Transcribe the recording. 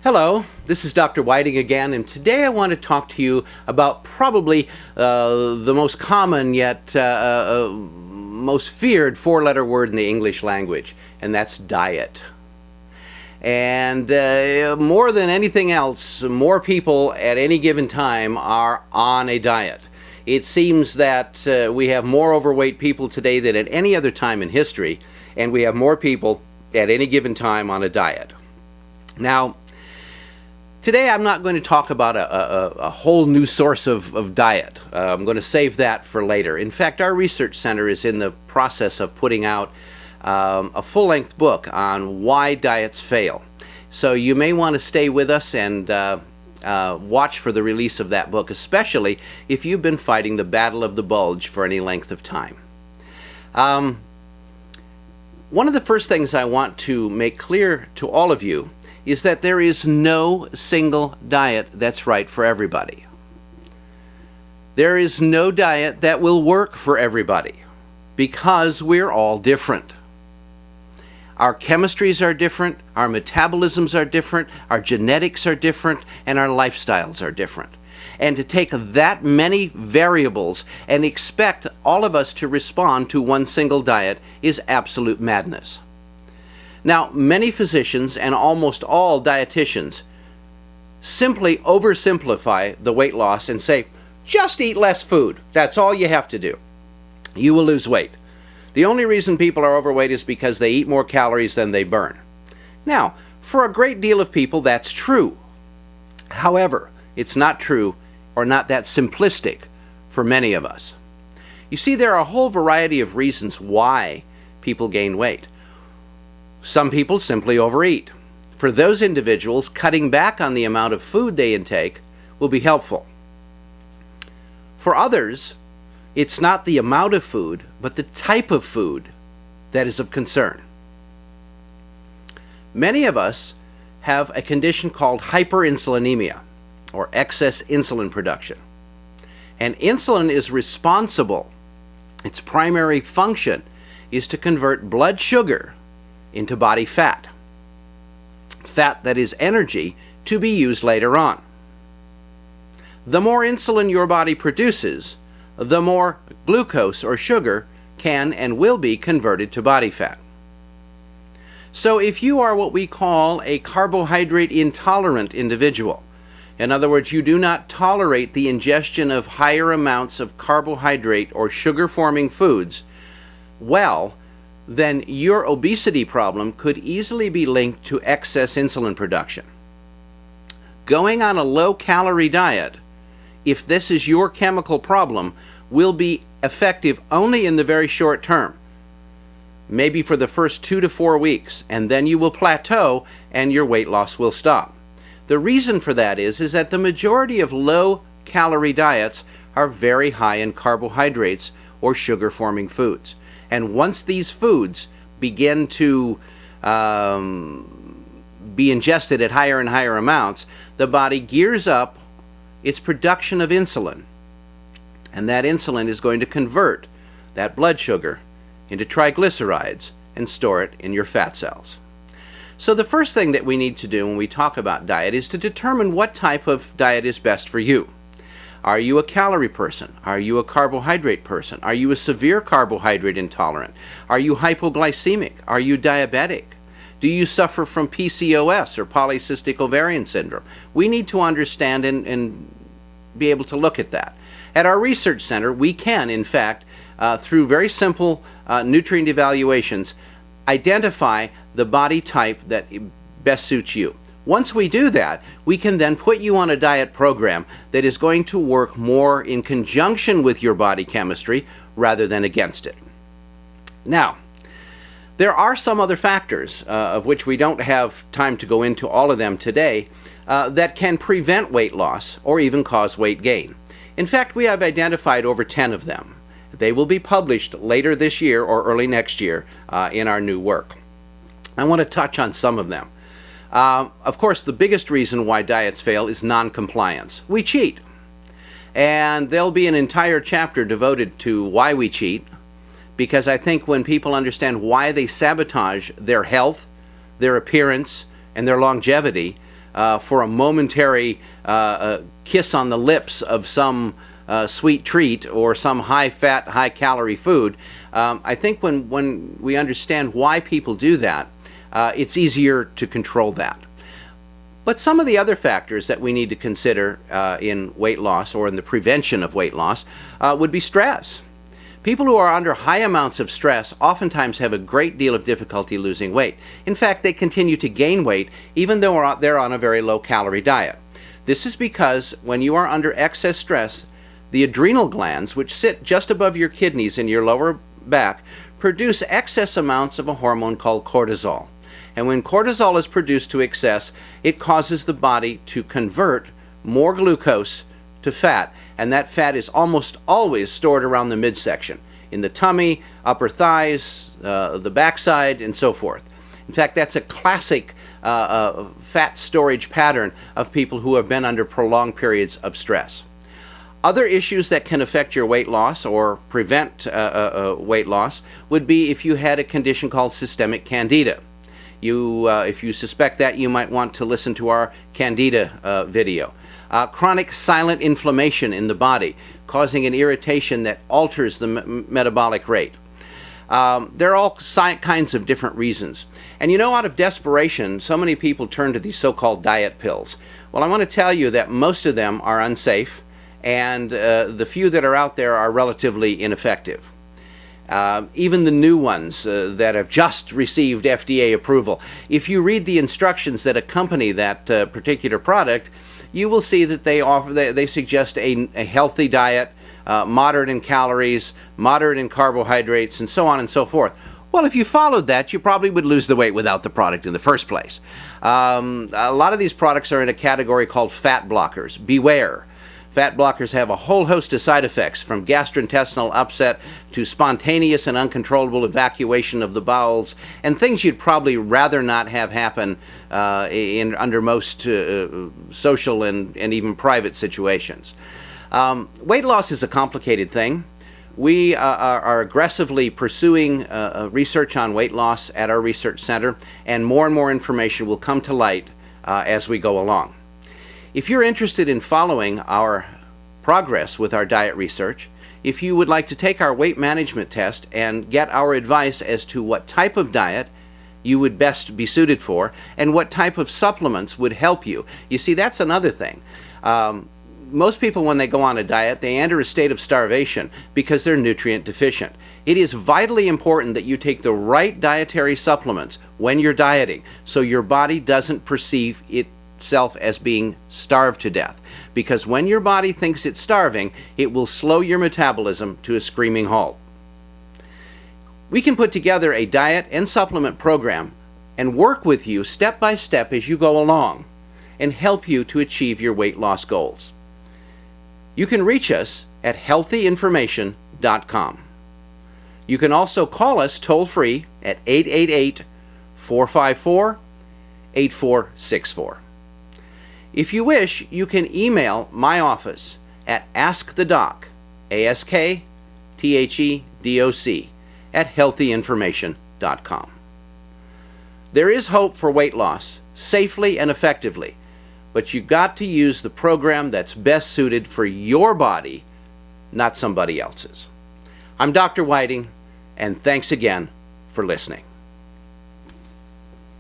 Hello, this is Dr. Whiting again, and today I want to talk to you about probably the most common yet most feared four-letter word in the English language, and that's diet. And more than anything else, more people at any given time are on a diet. It seems that we have more overweight people today than at any other time in history, and we have more people at any given time on a diet. Now, today I'm not going to talk about a whole new source of diet. I'm going to save that for later. In fact, our research center is in the process of putting out a full-length book on why diets fail. So you may want to stay with us and watch for the release of that book, especially if you've been fighting the battle of the bulge for any length of time. One of the first things I want to make clear to all of you is that there is no single diet that's right for everybody. There is no diet that will work for everybody because we're all different. Our chemistries are different, our metabolisms are different, our genetics are different, and our lifestyles are different. And to take that many variables and expect all of us to respond to one single diet is absolute madness. Now, many physicians and almost all dietitians simply oversimplify the weight loss and say, just eat less food. That's all you have to do. You will lose weight. The only reason people are overweight is because they eat more calories than they burn. Now, for a great deal of people, that's true. However, it's not true or not that simplistic for many of us. You see, there are a whole variety of reasons why people gain weight. Some people simply overeat. For those individuals, cutting back on the amount of food they intake will be helpful. For others, it's not the amount of food, but the type of food that is of concern. Many of us have a condition called hyperinsulinemia, or excess insulin production. And insulin is responsible. Its primary function is to convert blood sugar into body fat. Fat that is energy to be used later on. The more insulin your body produces, the more glucose or sugar can and will be converted to body fat. So if you are what we call a carbohydrate intolerant individual, in other words, you do not tolerate the ingestion of higher amounts of carbohydrate or sugar-forming foods, well, then your obesity problem could easily be linked to excess insulin production. Going on a low-calorie diet, if this is your chemical problem, will be effective only in the very short term, maybe for the first 2 to 4 weeks, and then you will plateau and your weight loss will stop. The reason for that is that the majority of low-calorie diets are very high in carbohydrates or sugar-forming foods. And once these foods begin to be ingested at higher and higher amounts, the body gears up its production of insulin. And that insulin is going to convert that blood sugar into triglycerides and store it in your fat cells. So the first thing that we need to do when we talk about diet is to determine what type of diet is best for you. Are you a calorie person? Are you a carbohydrate person? Are you a severe carbohydrate intolerant? Are you hypoglycemic? Are you diabetic? Do you suffer from PCOS or polycystic ovarian syndrome? We need to understand and be able to look at that. At our research center, we can, in fact, through very simple nutrient evaluations, identify the body type that best suits you. Once we do that, we can then put you on a diet program that is going to work more in conjunction with your body chemistry rather than against it. Now, there are some other factors, of which we don't have time to go into all of them today, that can prevent weight loss or even cause weight gain. In fact, we have identified over 10 of them. They will be published later this year or early next year in our new work. I want to touch on some of them. Of course, the biggest reason why diets fail is non-compliance. We cheat. And there'll be an entire chapter devoted to why we cheat, because I think when people understand why they sabotage their health, their appearance, and their longevity, for a momentary kiss on the lips of some sweet treat or some high-fat, high-calorie food. I think when we understand why people do that, it's easier to control that. But some of the other factors that we need to consider in weight loss or in the prevention of weight loss would be stress. People who are under high amounts of stress oftentimes have a great deal of difficulty losing weight. In fact, they continue to gain weight even though they're on a very low-calorie diet. This is because when you are under excess stress, the adrenal glands, which sit just above your kidneys in your lower back, produce excess amounts of a hormone called cortisol. And when cortisol is produced to excess, it causes the body to convert more glucose to fat, and that fat is almost always stored around the midsection, in the tummy, upper thighs, the backside, and so forth. In fact, that's a classic fat storage pattern of people who have been under prolonged periods of stress. Other issues that can affect your weight loss or prevent weight loss would be if you had a condition called systemic Candida. If you suspect that, you might want to listen to our Candida video. Chronic silent inflammation in the body, causing an irritation that alters the metabolic rate. There are all kinds of different reasons. And you know, out of desperation, so many people turn to these so-called diet pills. Well, I want to tell you that most of them are unsafe, and the few that are out there are relatively ineffective. Even the new ones that have just received FDA approval. If you read the instructions that accompany that particular product, you will see that they suggest a healthy diet, moderate in calories, moderate in carbohydrates, and so on and so forth. Well, if you followed that, you probably would lose the weight without the product in the first place. A lot of these products are in a category called fat blockers. Beware. Fat blockers have a whole host of side effects, from gastrointestinal upset to spontaneous and uncontrollable evacuation of the bowels, and things you'd probably rather not have happen under most social and even private situations. Weight loss is a complicated thing. We are aggressively pursuing research on weight loss at our research center, and more information will come to light as we go along. If you're interested in following our progress with our diet research, if you would like to take our weight management test and get our advice as to what type of diet you would best be suited for and what type of supplements would help you. You see, that's another thing. Most people, when they go on a diet, they enter a state of starvation because they're nutrient deficient. It is vitally important that you take the right dietary supplements when you're dieting so your body doesn't perceive itself as being starved to death. Because when your body thinks it's starving, it will slow your metabolism to a screaming halt. We can put together a diet and supplement program and work with you step by step as you go along and help you to achieve your weight loss goals. You can reach us at healthyinformation.com. You can also call us toll-free at 888-454-8464. If you wish, you can email my office at askthedoc, ASKTHEDOC, at healthyinformation.com. There is hope for weight loss, safely and effectively, but you've got to use the program that's best suited for your body, not somebody else's. I'm Dr. Whiting, and thanks again for listening.